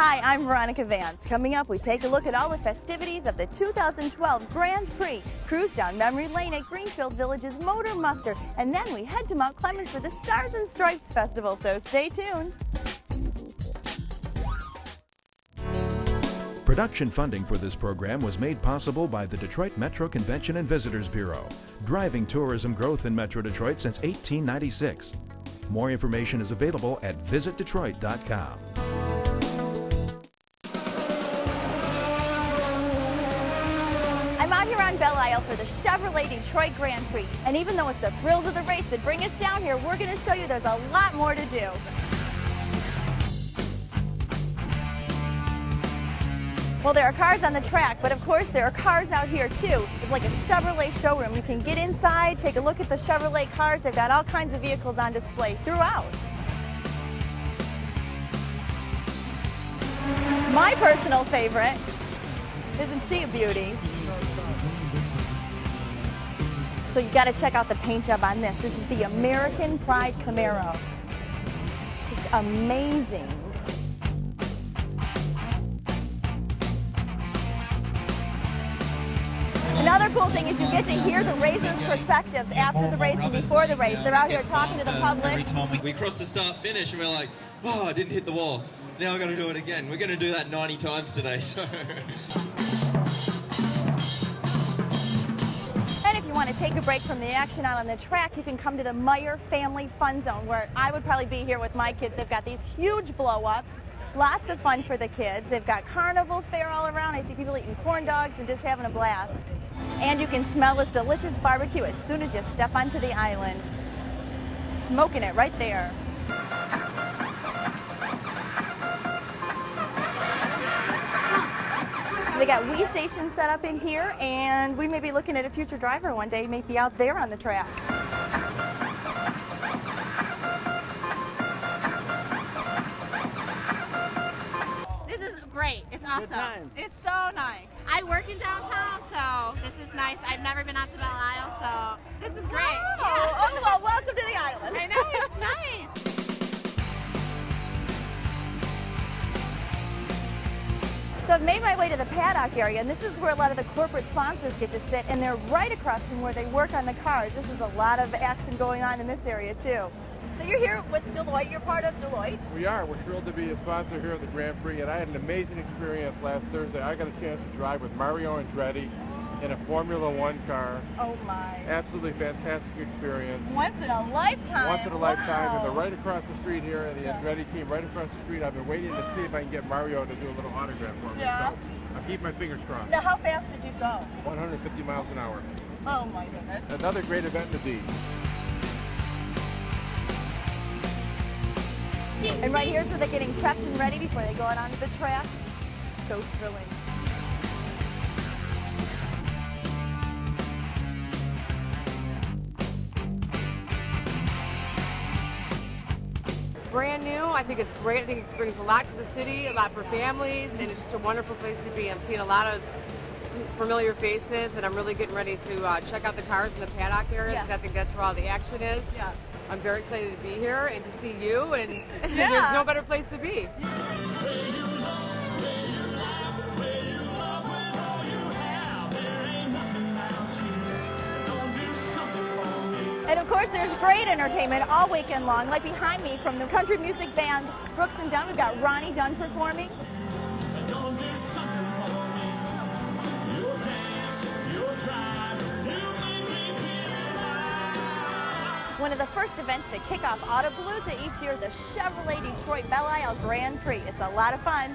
Hi, I'm Veronica Vance. Coming up, we take a look at all the festivities of the 2012 Grand Prix, cruise down memory lane at Greenfield Village's Motor Muster, and then we head to Mount Clemens for the Stars and Stripes Festival, so stay tuned. Production funding for this program was made possible by the Detroit Metro Convention and Visitors Bureau, driving tourism growth in Metro Detroit since 1896. More information is available at visitdetroit.com. I'm out here on Belle Isle for the Chevrolet Detroit Grand Prix, and even though it's the thrills of the race that bring us down here, we're going to show you there's a lot more to do. Well, there are cars on the track, but of course there are cars out here too. It's like a Chevrolet showroom. You can get inside, take a look at the Chevrolet cars. They've got all kinds of vehicles on display throughout. My personal favorite, isn't she a beauty? So you got to check out the paint job on this. This is the American Pride Camaro. It's just amazing. Another cool thing is you get to hear the racers' perspectives after the race and before the race. They're out here talking to the public. Every time we cross the start finish and we're like, oh, I didn't hit the wall. Now I've got to do it again. We're going to do that 90 times today. So. And if you want to take a break from the action out on the track, you can come to the Meyer Family Fun Zone, where I would probably be here with my kids. They've got these huge blow-ups. Lots of fun for the kids. They've got carnival fare all around. I see people eating corn dogs and just having a blast. And you can smell this delicious barbecue as soon as you step onto the island. Smoking it right there. They got Wii stations set up in here, and we may be looking at a future driver one day, maybe out there on the track. Great. It's awesome. It's so nice. I work in downtown, so this is nice. I've never been out to Belle Isle, so this is great. Oh, yeah. Oh, well, welcome to the island. I know, it's nice. So I've made my way to the paddock area, and this is where a lot of the corporate sponsors get to sit, and they're right across from where they work on the cars. This is a lot of action going on in this area, too. So you're here with Deloitte. You're part of Deloitte. We are. We're thrilled to be a sponsor here at the Grand Prix, and I had an amazing experience last Thursday. I got a chance to drive with Mario Andretti in a Formula One car. Oh my. Absolutely fantastic experience. Once in a lifetime. Once in a lifetime, Wow. and they're right across the street here, and the Andretti team right across the street. I've been waiting to see if I can get Mario to do a little autograph for me. Yeah. So I'm keeping my fingers crossed. Now, how fast did you go? 150 miles an hour. Oh my goodness. Another great event indeed. And right here's where they're getting prepped and ready before they go out onto the track. So thrilling. Brand new. I think it's great. I think it brings a lot to the city, a lot for families, and it's just a wonderful place to be. I'm seeing a lot of familiar faces, and I'm really getting ready to check out the cars in the paddock area, because I think that's where all the action is. Yeah. I'm very excited to be here and to see you, and there's no better place to be. And of course, there's great entertainment all weekend long. Like behind me, from the country music band Brooks and Dunn, we've got Ronnie Dunn performing. One of the first events to kick off Autopalooza each year, the Chevrolet Detroit Belle Isle Grand Prix. It's a lot of fun.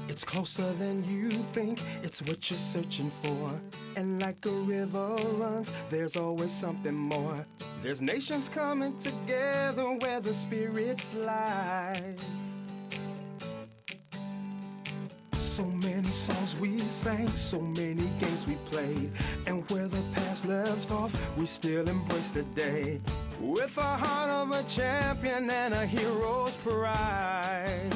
It's closer than you think, it's what you're searching for. And like a river runs, there's always something more. There's nations coming together where the spirit flies. So many songs we sang, so many games we played, and where the past left off, we still embrace the day. With the heart of a champion and a hero's pride.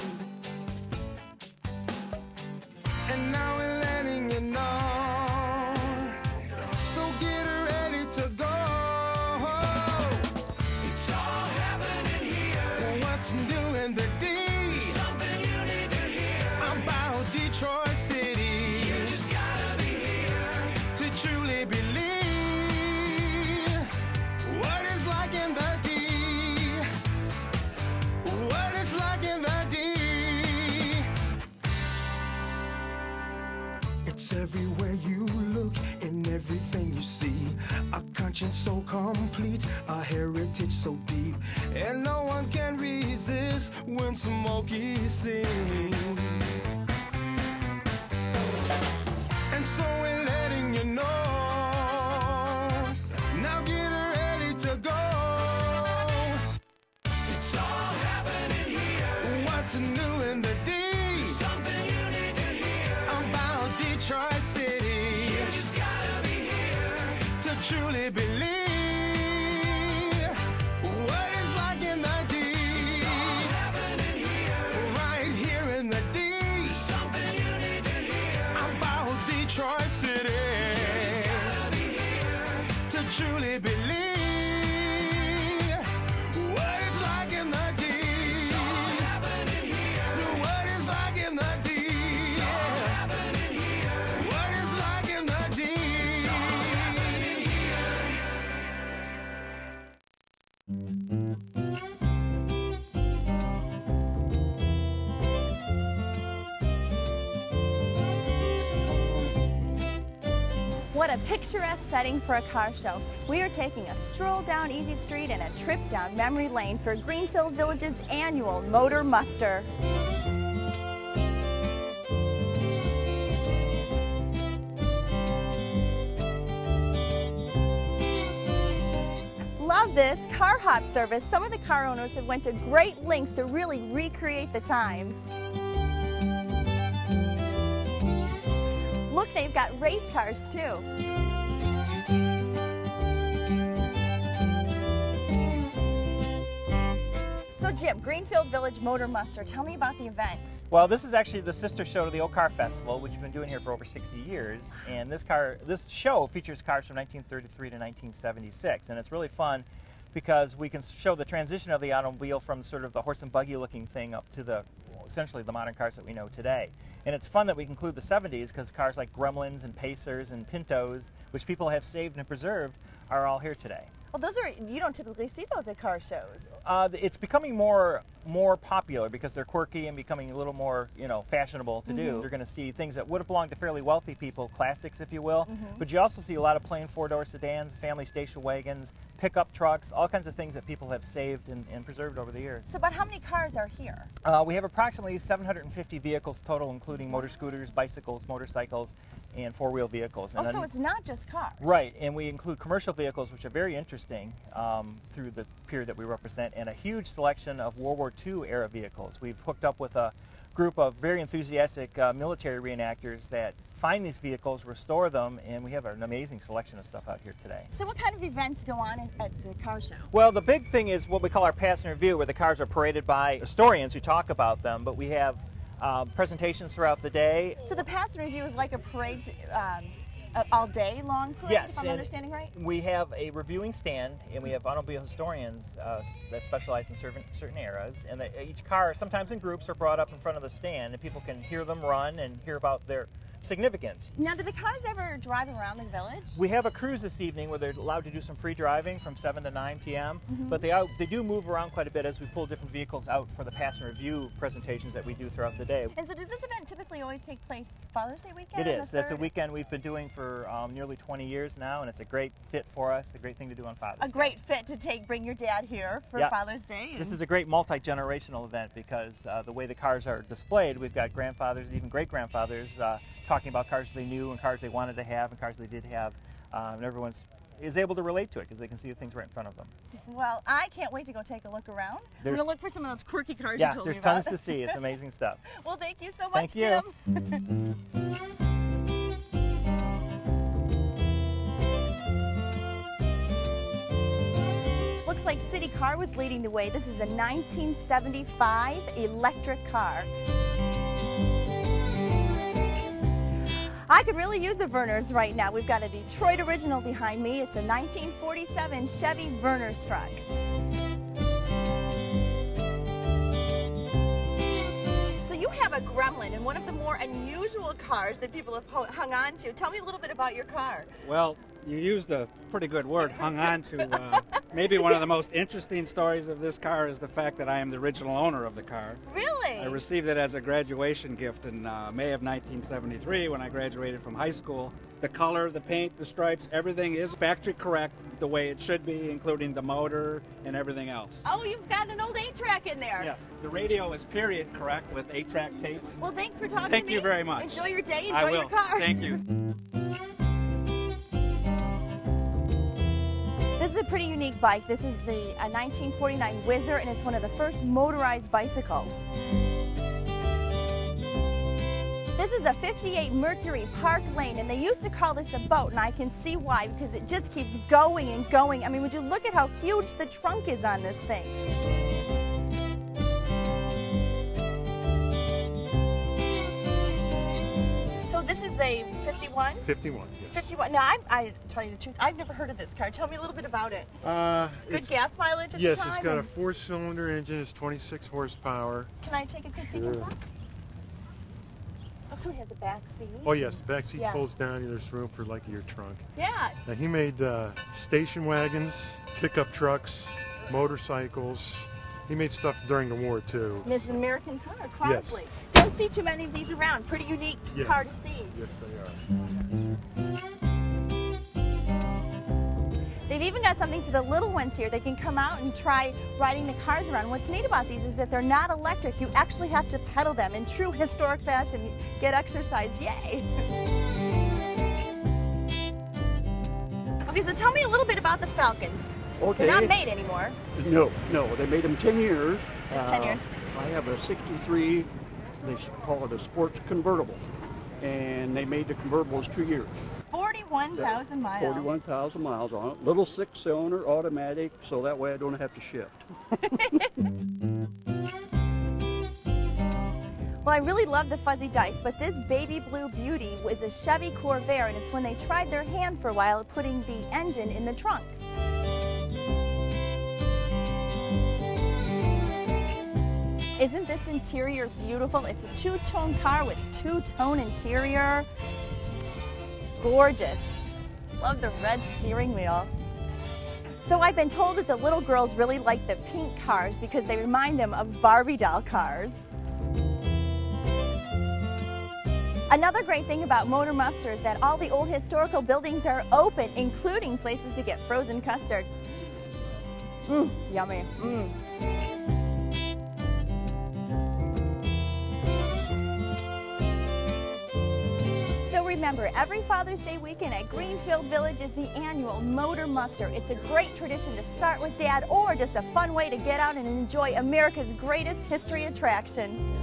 And now we're letting you know, so get ready to go. It's all happening here. What's new in the D? Something you need to hear about Detroit City. You just gotta be here to truly believe what it's like in the D. What it's like in the D. It's everywhere you look, in everything you see. A conscience so complete, a heritage so deep, and no one can resist when Smokey sings. And so we're letting you know, now get ready to go. It's all happening here. What's new in the D? Something you need to hear about Detroit City. You just gotta be here to truly believe what it's like in the D. It's all happening here, right here in the D. Something you need to hear about Detroit City. You just gotta be here to truly believe what it's like in the D. It's all happening here. What it's like in the D. It's all happening here. What it's like in the D. It's all happening here. What a picturesque setting for a car show. We are taking a stroll down Easy Street and a trip down memory lane for Greenfield Village's annual Motor Muster. Love this car hop service. Some of the car owners have went to great lengths to really recreate the times. Look, they've got race cars too. So Jim, Greenfield Village Motor Muster, tell me about the event. Well, this is actually the sister show to the Old Car Festival, which we've been doing here for over 60 years. And this show features cars from 1933 to 1976, and it's really fun because we can show the transition of the automobile from sort of the horse and buggy looking thing up to essentially the modern cars that we know today. And it's fun that we include the 70s because cars like Gremlins and Pacers and Pintos, which people have saved and preserved, are all here today. Well, you don't typically see those at car shows. It's becoming more popular because they're quirky and becoming a little more, fashionable to do. You're going to see things that would have belonged to fairly wealthy people, classics, if you will. But you also see a lot of plain four-door sedans, family station wagons, pickup trucks, all kinds of things that people have saved and preserved over the years. So about how many cars are here? We have approximately 750 vehicles total, including motor scooters, bicycles, motorcycles, and four-wheel vehicles. And so it's not just cars. Right, and we include commercial vehicles, which are very interesting through the period that we represent, and a huge selection of World War II era vehicles. We've hooked up with a group of very enthusiastic military reenactors that find these vehicles, restore them, and we have an amazing selection of stuff out here today. So what kind of events go on at the car show? Well, the big thing is what we call our pass and review, where the cars are paraded by historians who talk about them, but we have presentations throughout the day. So the pass and review is like a parade all day long parade, yes, if I'm understanding right? We have a reviewing stand, and we have automobile historians that specialize in certain eras, and each car, sometimes in groups, are brought up in front of the stand, and people can hear them run and hear about their significance. Now, do the cars ever drive around the village? We have a cruise this evening where they're allowed to do some free driving from 7 to 9 p.m., but they do move around quite a bit as we pull different vehicles out for the pass and review presentations that we do throughout the day. And so does this event typically always take place Father's Day weekend? It is. That's a weekend we've been doing for nearly 20 years now, and it's a great fit for us, a great thing to do on Father's Day. A great fit to bring your dad here for Father's Day. This is a great multi-generational event because the way the cars are displayed, we've got grandfathers, even great-grandfathers, talking about cars they knew and cars they wanted to have and cars they did have. And everyone's is able to relate to it because they can see the things right in front of them. Well, I can't wait to go take a look around. I'm There's- going to look for some of those quirky cars Yeah, you told me there's about. tons to see. It's amazing stuff. Well, thank you so much, Thank you. Jim. Looks like City Car was leading the way. This is a 1975 electric car. I could really use a Verner's right now. We've got a Detroit original behind me. It's a 1947 Chevy Verner's truck. So you have a Gremlin, and one of the more unusual cars that people have hung on to. Tell me a little bit about your car. Well, you used a pretty good word, hung on to. Maybe one of the most interesting stories of this car is the fact that I am the original owner of the car. Really? I received it as a graduation gift in May of 1973 when I graduated from high school. The color, the paint, the stripes, everything is factory correct the way it should be, including the motor and everything else. Oh, you've got an old 8-track in there. Yes, the radio is period correct with 8-track tapes. Well, thanks for talking Thank to me. you very much. Enjoy your day, I enjoy will. your car. Thank you. This is a pretty unique bike. This is the 1949 Whizzer, and it's one of the first motorized bicycles. This is a 58 Mercury Park Lane, and they used to call this a boat, and I can see why, because it just keeps going and going. I mean, would you look at how huge the trunk is on this thing? So this is a 51? 51, yes. 51. Now, I tell you the truth, I've never heard of this car. Tell me a little bit about it. Good gas mileage at the Yes, time? it's got a 4-cylinder engine. It's 26 horsepower. Can I take a quick peek inside? Oh, so it has a back seat. Oh yes, the back seat Yeah. folds down and there's room for like your trunk. Yeah. Now he made station wagons, pickup trucks, motorcycles. He made stuff during the war too. And it's an American car, probably. Yes. Don't see too many of these around. Pretty unique Yes. car to see. Yes, they are. They've even got something for the little ones here. They can come out and try riding the cars around. What's neat about these is that they're not electric. You actually have to pedal them in true historic fashion. Get exercise, yay. Okay, so tell me a little bit about the Falcons. Okay. They're not made anymore. No, they made them 10 years. Just 10 years. I have a 63, they call it a sports convertible. And they made the convertibles 2 years. 41,000 miles. 41,000 miles on it. Little 6-cylinder automatic, so that way I don't have to shift. Well, I really love the fuzzy dice, but this baby blue beauty was a Chevy Corvair, and it's when they tried their hand for a while at putting the engine in the trunk. Isn't this interior beautiful? It's a two-tone car with two-tone interior. Gorgeous. Love the red steering wheel. So I've been told that the little girls really like the pink cars because they remind them of Barbie doll cars. Another great thing about Motor Muster is that all the old historical buildings are open, including places to get frozen custard. Mmm, yummy. Mmm. Remember, every Father's Day weekend at Greenfield Village is the annual Motor Muster. It's a great tradition to start with Dad, or just a fun way to get out and enjoy America's greatest history attraction.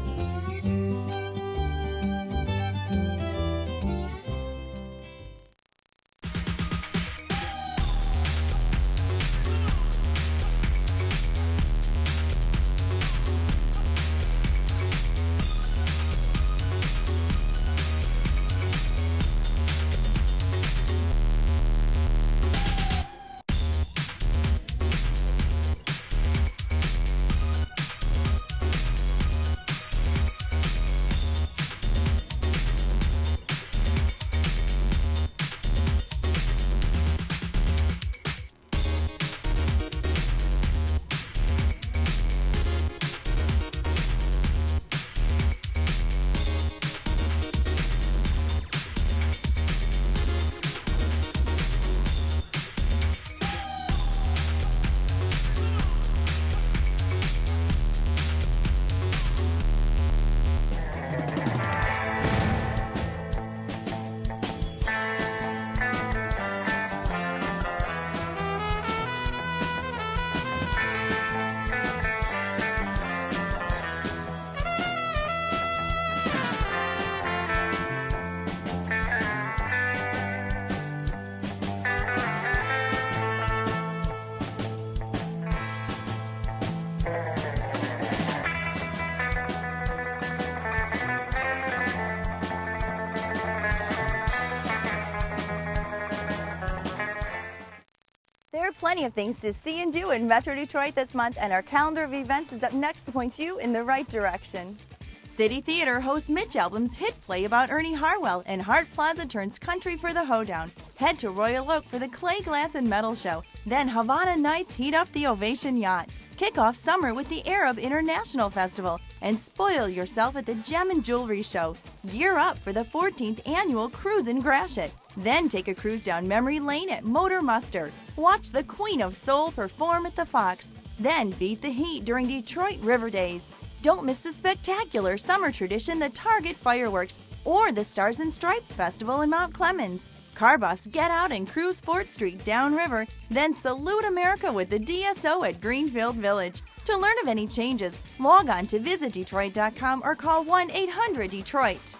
Plenty of things to see and do in Metro Detroit this month, and our calendar of events is up next to point you in the right direction. City Theater hosts Mitch Albom's hit play about Ernie Harwell, and Hart Plaza turns country for the hoedown. Head to Royal Oak for the Clay, Glass, and Metal Show. Then Havana Nights heat up the Ovation Yacht. Kick off summer with the Arab International Festival, and spoil yourself at the Gem and Jewelry Show. Gear up for the 14th annual Cruise in Gratiot. Then take a cruise down memory lane at Motor Muster. Watch the Queen of Soul perform at the Fox. Then beat the heat during Detroit River Days. Don't miss the spectacular summer tradition, the Target Fireworks, or the Stars and Stripes Festival in Mount Clemens. Car buffs get out and cruise Fort Street downriver, then salute America with the DSO at Greenfield Village. To learn of any changes, log on to visitdetroit.com or call 1-800-DETROIT.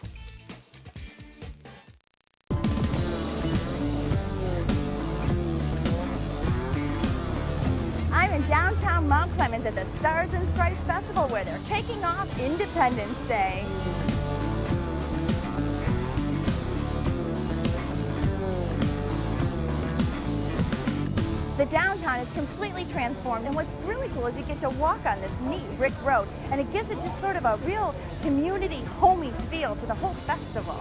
I'm in downtown Mount Clemens at the Stars and Stripes Festival, where they're kicking off Independence Day. The downtown is completely transformed, and what's really cool is you get to walk on this neat brick road, and it gives it just sort of a real community, homey feel to the whole festival.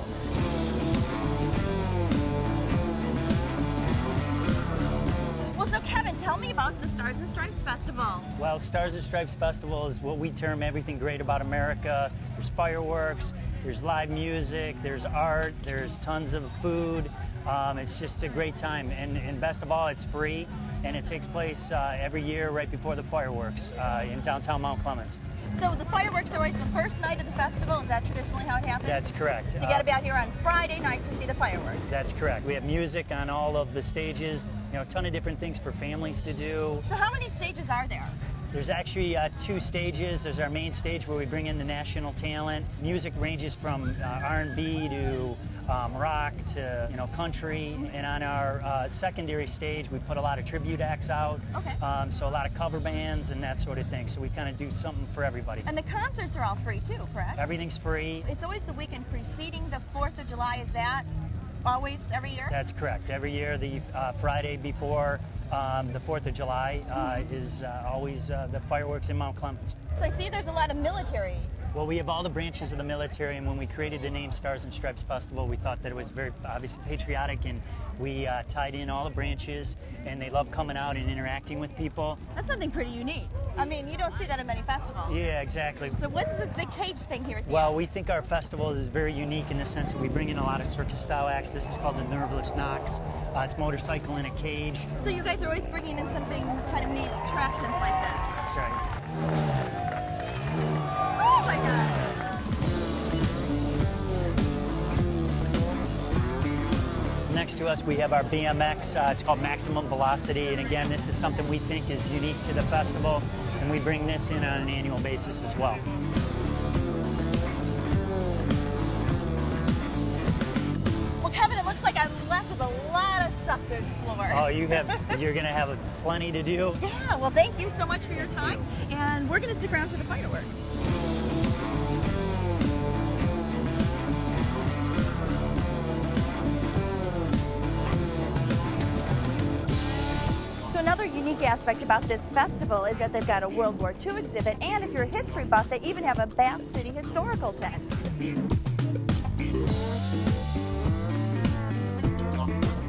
Well, so Kevin, tell me about the Stars and Stripes Festival. Well, Stars and Stripes Festival is what we term everything great about America. There's fireworks, there's live music, there's art, there's tons of food. It's just a great time, and best of all, it's free, and it takes place every year right before the fireworks in downtown Mount Clemens. So the fireworks are always the first night of the festival. Is that traditionally how it happens? That's correct. So you got to be out here on Friday night to see the fireworks. That's correct. We have music on all of the stages, you know, a ton of different things for families to do. So how many stages are there? There's actually 2 stages. There's our main stage where we bring in the national talent. Music ranges from R&B to rock to country, and on our secondary stage we put a lot of tribute acts out. Okay. So a lot of cover bands and that sort of thing. So we kind of do something for everybody. And the concerts are all free too, correct? Everything's free. It's always the weekend preceding the 4th of July. Is that always every year? That's correct. Every year the Friday before the 4th of July is always the fireworks in Mount Clemens. So I see there's a lot of military. Well, we have all the branches of the military, and when we created the name Stars and Stripes Festival, we thought that it was very obviously patriotic, and we tied in all the branches, and they love coming out and interacting with people. That's something pretty unique. I mean, you don't see that at many festivals. Yeah, exactly. So what's this big cage thing here at the Well, end? we think our festival is very unique in the sense that we bring in a lot of circus-style acts. This is called the Nerveless Knocks. It's motorcycle in a cage. So you guys are always bringing in something kind of neat attractions like this. That's right. Oh my God! Next to us we have our BMX, it's called Maximum Velocity, and again this is something we think is unique to the festival, and we bring this in on an annual basis as well. Well, Kevin, it looks like I'm left with a lot of stuff to explore. Oh, you're going to have plenty to do. Yeah, well thank you so much for your time, and we're going to stick around for the fireworks. Another unique aspect about this festival is that they've got a World War II exhibit, and if you're a history buff, they even have a Bath City historical tent.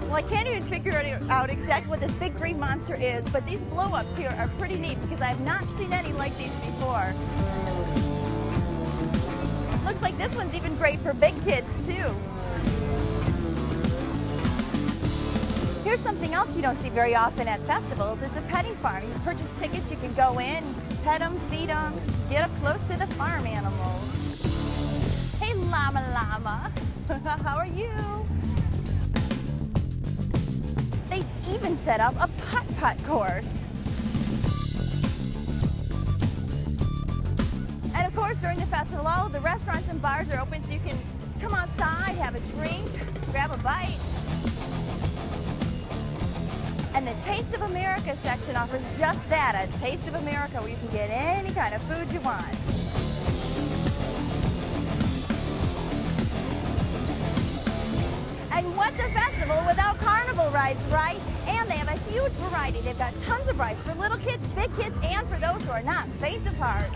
Well, I can't even figure out exactly what this big green monster is, but these blow-ups here are pretty neat because I've not seen any like these before. Looks like this one's even great for big kids, too. Here's something else you don't see very often at festivals. It's a petting farm. You purchase tickets, you can go in, pet them, feed them, get up close to the farm animals. Hey, llama llama. How are you? They've even set up a putt-putt course. And of course, during the festival, all of the restaurants and bars are open, so you can come outside, have a drink, grab a bite. And the Taste of America section offers just that, a Taste of America, where you can get any kind of food you want. And what's a festival without carnival rides, right? And they have a huge variety. They've got tons of rides for little kids, big kids, and for those who are not faint of heart.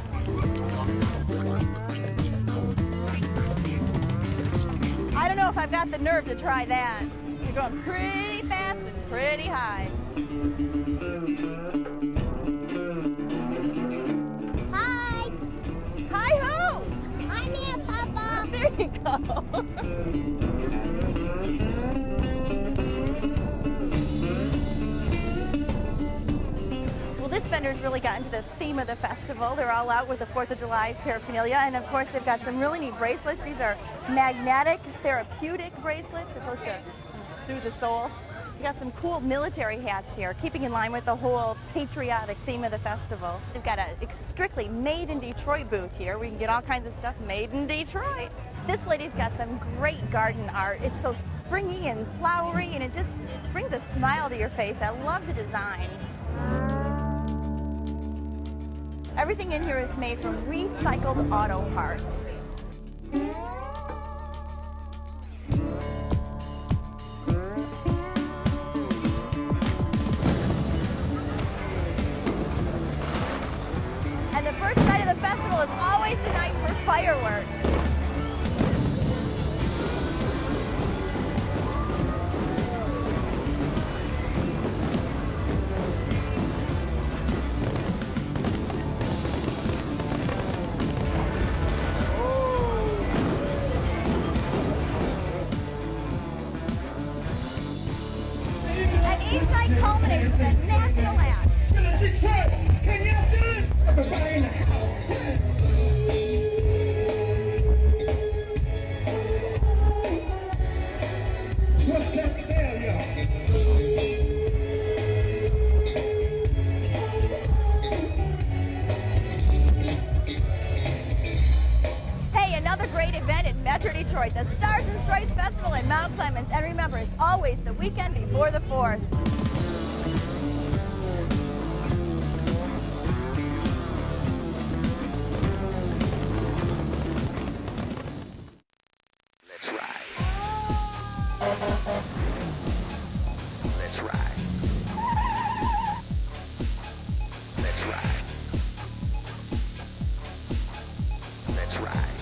I don't know if I've got the nerve to try that. You're going pretty fast and pretty high. Hi. Hi who? I'm here, Papa. There you go. Well, this vendor's really gotten to the theme of the festival. They're all out with the 4th of July paraphernalia, and of course they've got some really neat bracelets. These are magnetic, therapeutic bracelets supposed to soothe the soul. We've got some cool military hats here, keeping in line with the whole patriotic theme of the festival. They've got a strictly made in Detroit booth here. We can get all kinds of stuff made in Detroit. This lady's got some great garden art. It's so springy and flowery, and it just brings a smile to your face. I love the designs. Everything in here is made from recycled auto parts. And the first night of the festival is always the night for fireworks. And each night culminates with a national act. Detroit, can y'all do it? Everybody in the house. What's that spell, y'all? Hey, another great event in Metro Detroit, the Stars and Stripes Festival in Mount Clemens. And remember, it's always the weekend before the 4th. Let's ride. Let's ride. Let's ride. Let's ride.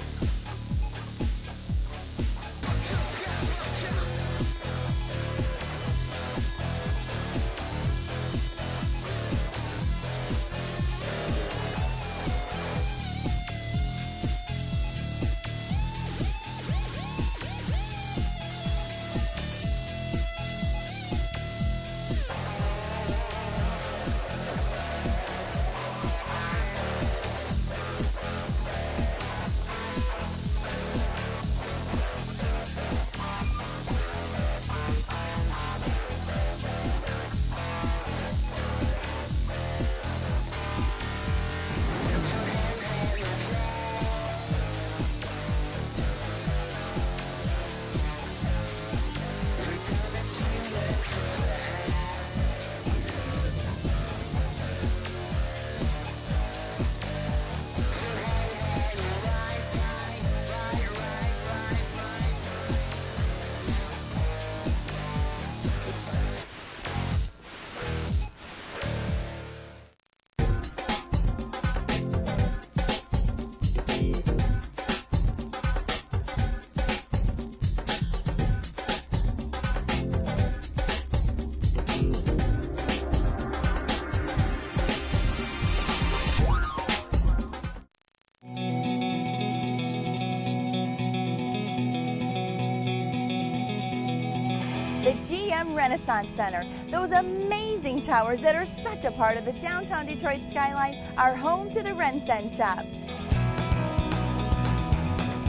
The GM Renaissance Center. Those amazing towers that are such a part of the downtown Detroit skyline are home to the Renaissance shops.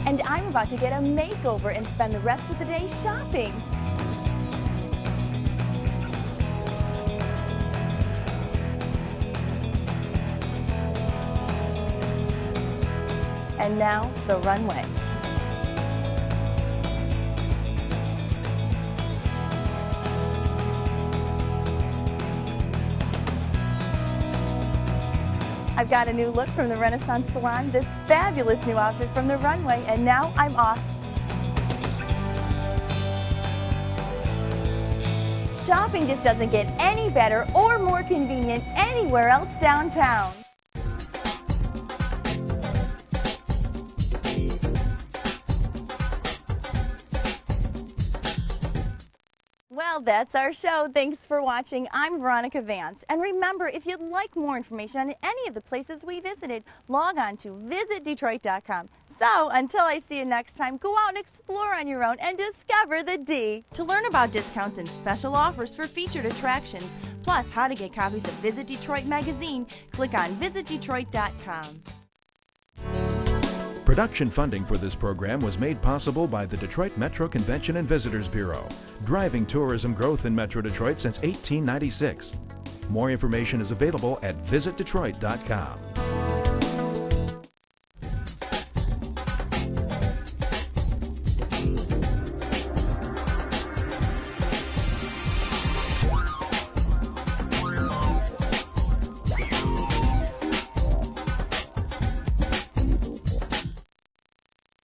And I'm about to get a makeover and spend the rest of the day shopping. And now, the runway. I've got a new look from the Renaissance Salon, this fabulous new outfit from the runway, and now I'm off. Shopping just doesn't get any better or more convenient anywhere else downtown. Well, that's our show. Thanks for watching. I'm Veronica Vance. And remember, if you'd like more information on any of the places we visited, log on to visitdetroit.com. So, until I see you next time, go out and explore on your own and discover the D. To learn about discounts and special offers for featured attractions, plus how to get copies of Visit Detroit magazine, click on visitdetroit.com. Production funding for this program was made possible by the Detroit Metro Convention and Visitors Bureau, driving tourism growth in Metro Detroit since 1896. More information is available at visitdetroit.com.